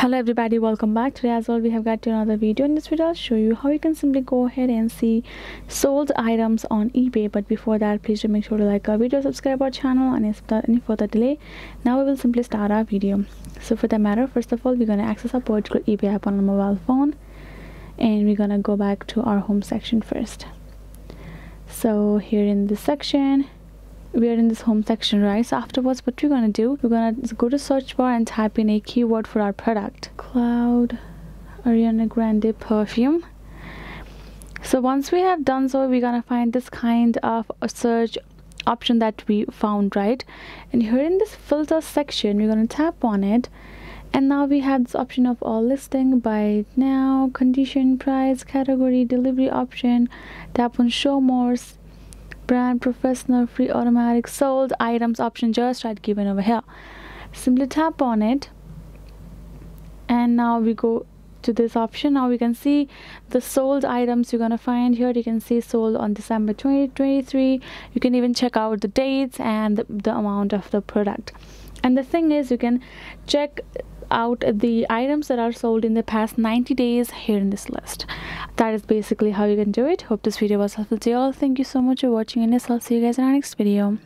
Hello everybody, welcome back. Today as well we have got another video. In this video I'll show you how you can simply go ahead and see sold items on eBay. But before that, please do make sure to like our video, subscribe our channel, and without any further delay, now we will simply start our video. So for that matter, first of all, we're going to access our particular eBay app on our mobile phone, and we're going to go back to our home section first. So here in this section, we are in this home section, right? So afterwards, what we're gonna do, we're gonna go to search bar and type in a keyword for our product: Cloud Ariana Grande perfume. So once we have done so, we're gonna find this kind of a search option that we found, right? And here in this filter section, we're gonna tap on it, and now we have this option of all listing, buy now, condition, price, category, delivery option. Tap on show more, brand, professional, free, automatic, sold items option, just right given over here. Simply tap on it, and now we go to this option. Now we can see the sold items you're gonna find here. You can see sold on December 2023. You can even check out the dates and the amount of the product. And the thing is, you can check out the items that are sold in the past 90 days here in this list. That is basically how you can do it. Hope this video was helpful to you all. Thank you so much for watching, and I'll see you guys in our next video.